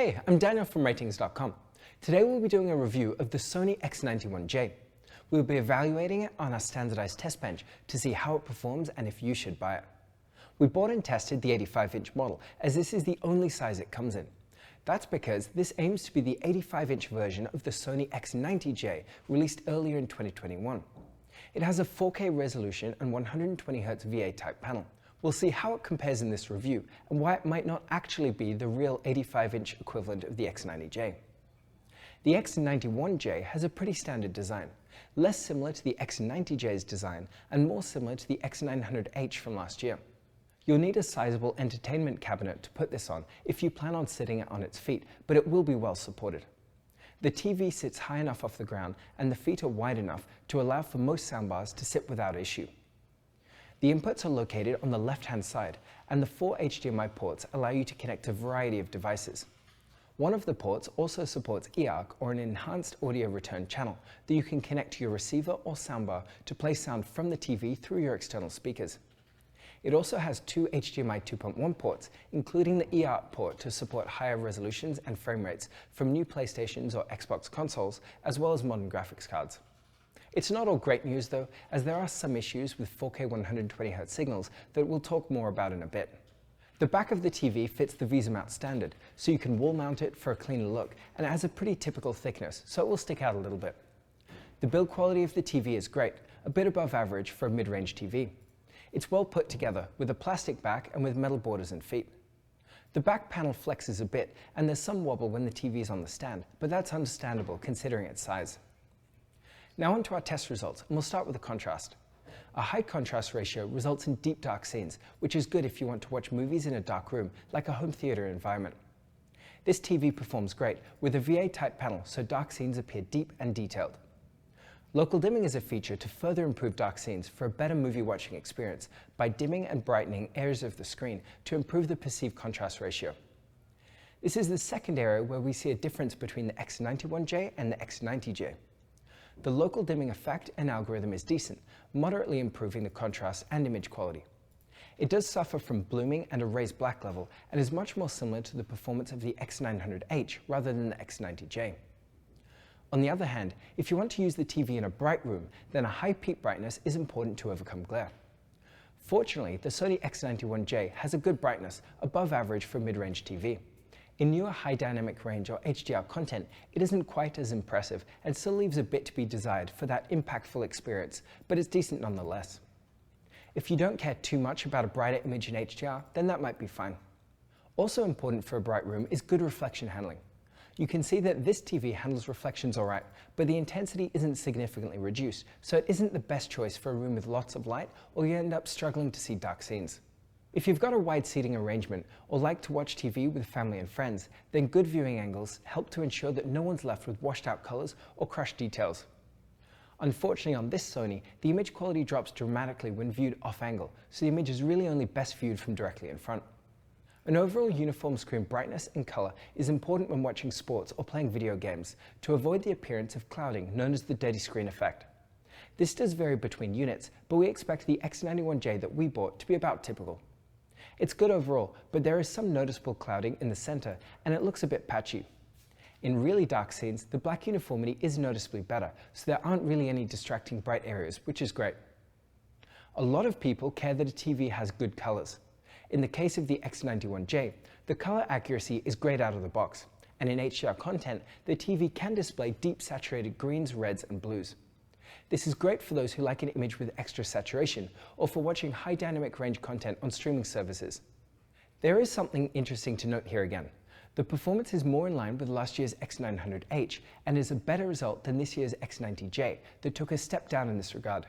Hey, I'm Daniel from RTINGS.com. Today we'll be doing a review of the Sony X91J. We'll be evaluating it on our standardized test bench to see how it performs and if you should buy it. We bought and tested the 85-inch model as this is the only size it comes in. That's because this aims to be the 85-inch version of the Sony X90J released earlier in 2021. It has a 4K resolution and 120Hz VA type panel. We'll see how it compares in this review and why it might not actually be the real 85-inch equivalent of the X90J. The X91J has a pretty standard design, less similar to the X90J's design and more similar to the X900H from last year. You'll need a sizable entertainment cabinet to put this on if you plan on sitting it on its feet, but it will be well supported. The TV sits high enough off the ground and the feet are wide enough to allow for most soundbars to sit without issue. The inputs are located on the left-hand side, and the 4 HDMI ports allow you to connect a variety of devices. One of the ports also supports eARC, or an enhanced audio return channel, that you can connect to your receiver or soundbar to play sound from the TV through your external speakers. It also has 2 HDMI 2.1 ports, including the eARC port to support higher resolutions and frame rates from new PlayStations or Xbox consoles, as well as modern graphics cards. It's not all great news though, as there are some issues with 4K 120Hz signals that we'll talk more about in a bit. The back of the TV fits the VESA mount standard, so you can wall mount it for a cleaner look, and it has a pretty typical thickness, so it will stick out a little bit. The build quality of the TV is great, a bit above average for a mid-range TV. It's well put together, with a plastic back and with metal borders and feet. The back panel flexes a bit, and there's some wobble when the TV is on the stand, but that's understandable considering its size. Now onto our test results, and we'll start with the contrast. A high contrast ratio results in deep dark scenes, which is good if you want to watch movies in a dark room, like a home theater environment. This TV performs great, with a VA-type panel, so dark scenes appear deep and detailed. Local dimming is a feature to further improve dark scenes for a better movie watching experience by dimming and brightening areas of the screen to improve the perceived contrast ratio. This is the second area where we see a difference between the X91J and the X90J. The local dimming effect and algorithm is decent, moderately improving the contrast and image quality. It does suffer from blooming and a raised black level and is much more similar to the performance of the X900H rather than the X90J. On the other hand, if you want to use the TV in a bright room, then a high peak brightness is important to overcome glare. Fortunately, the Sony X91J has a good brightness, above average for mid-range TV. In newer high dynamic range or HDR content, it isn't quite as impressive and still leaves a bit to be desired for that impactful experience, but it's decent nonetheless. If you don't care too much about a brighter image in HDR, then that might be fine. Also important for a bright room is good reflection handling. You can see that this TV handles reflections alright, but the intensity isn't significantly reduced, so it isn't the best choice for a room with lots of light, or you end up struggling to see dark scenes. If you've got a wide seating arrangement or like to watch TV with family and friends, then good viewing angles help to ensure that no one's left with washed out colors or crushed details. Unfortunately on this Sony, the image quality drops dramatically when viewed off angle, so the image is really only best viewed from directly in front. An overall uniform screen brightness and color is important when watching sports or playing video games to avoid the appearance of clouding known as the dirty screen effect. This does vary between units, but we expect the X91J that we bought to be about typical. It's good overall, but there is some noticeable clouding in the center and it looks a bit patchy. In really dark scenes, the black uniformity is noticeably better, so there aren't really any distracting bright areas, which is great. A lot of people care that a TV has good colors. In the case of the X91J, the color accuracy is great out of the box, and in HDR content, the TV can display deep saturated greens, reds, and blues. This is great for those who like an image with extra saturation, or for watching high dynamic range content on streaming services. There is something interesting to note here again. The performance is more in line with last year's X900H and is a better result than this year's X90J that took a step down in this regard.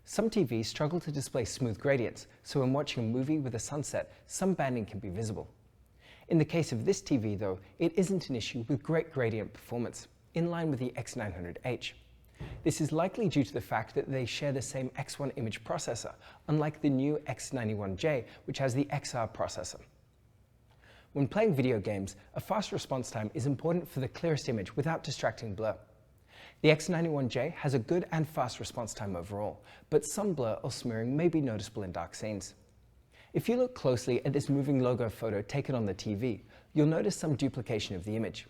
Some TVs struggle to display smooth gradients, so when watching a movie with a sunset, some banding can be visible. In the case of this TV though, it isn't an issue with great gradient performance, in line with the X900H. This is likely due to the fact that they share the same X1 image processor, unlike the new X91J, which has the XR processor. When playing video games, a fast response time is important for the clearest image without distracting blur. The X91J has a good and fast response time overall, but some blur or smearing may be noticeable in dark scenes. If you look closely at this moving logo photo taken on the TV, you'll notice some duplication of the image.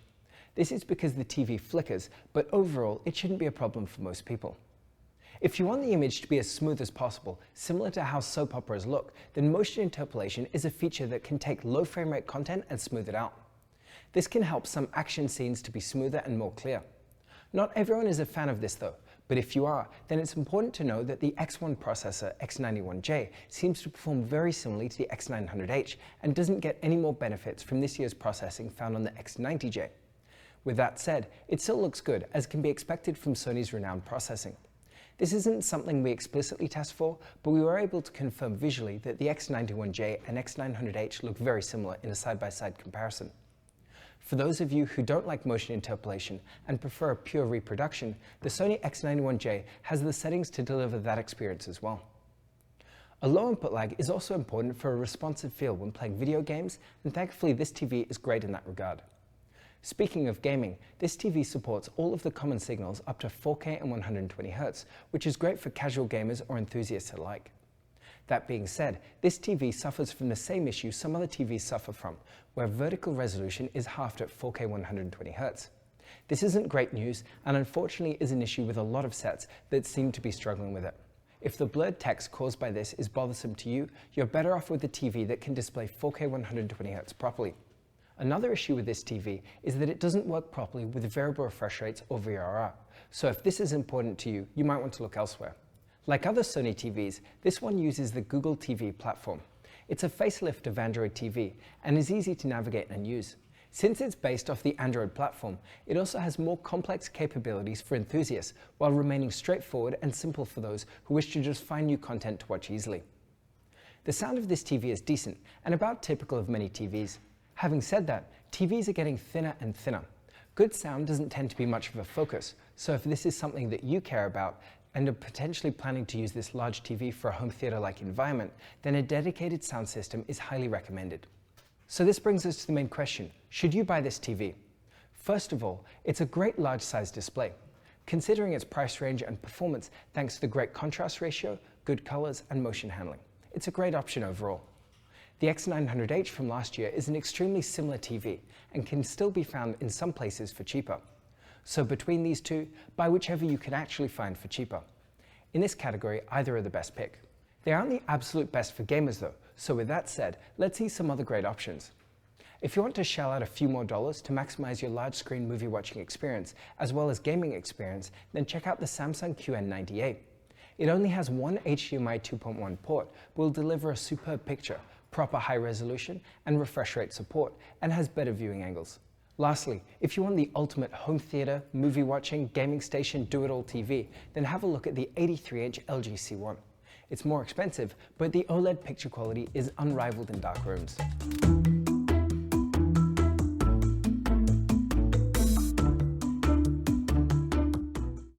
This is because the TV flickers, but overall it shouldn't be a problem for most people. If you want the image to be as smooth as possible, similar to how soap operas look, then motion interpolation is a feature that can take low frame rate content and smooth it out. This can help some action scenes to be smoother and more clear. Not everyone is a fan of this though, but if you are, then it's important to know that the X1 processor X91J seems to perform very similarly to the X900H and doesn't get any more benefits from this year's processing found on the X90J. With that said, it still looks good, as can be expected from Sony's renowned processing. This isn't something we explicitly test for, but we were able to confirm visually that the X91J and X900H look very similar in a side-by-side comparison. For those of you who don't like motion interpolation and prefer a pure reproduction, the Sony X91J has the settings to deliver that experience as well. A low input lag is also important for a responsive feel when playing video games, and thankfully this TV is great in that regard. Speaking of gaming, this TV supports all of the common signals up to 4K and 120Hz, which is great for casual gamers or enthusiasts alike. That being said, this TV suffers from the same issue some other TVs suffer from, where vertical resolution is halved at 4K 120Hz. This isn't great news, and unfortunately is an issue with a lot of sets that seem to be struggling with it. If the blurred text caused by this is bothersome to you, you're better off with a TV that can display 4K 120Hz properly. Another issue with this TV is that it doesn't work properly with variable refresh rates or VRR, so if this is important to you, you might want to look elsewhere. Like other Sony TVs, this one uses the Google TV platform. It's a facelift of Android TV and is easy to navigate and use. Since it's based off the Android platform, it also has more complex capabilities for enthusiasts while remaining straightforward and simple for those who wish to just find new content to watch easily. The sound of this TV is decent and about typical of many TVs. Having said that, TVs are getting thinner and thinner. Good sound doesn't tend to be much of a focus, so if this is something that you care about and are potentially planning to use this large TV for a home theater-like environment, then a dedicated sound system is highly recommended. So this brings us to the main question: should you buy this TV? First of all, it's a great large size display. Considering its price range and performance thanks to the great contrast ratio, good colors, and motion handling, it's a great option overall. The X900H from last year is an extremely similar TV and can still be found in some places for cheaper. So between these two, buy whichever you can actually find for cheaper. In this category, either are the best pick. They aren't the absolute best for gamers though, so with that said, let's see some other great options. If you want to shell out a few more dollars to maximize your large screen movie watching experience as well as gaming experience, then check out the Samsung QN90A. It only has one HDMI 2.1 port, but will deliver a superb picture, proper high resolution and refresh rate support, and has better viewing angles. Lastly, if you want the ultimate home theater, movie watching, gaming station, do-it-all TV, then have a look at the 83-inch LG C1. It's more expensive, but the OLED picture quality is unrivaled in dark rooms.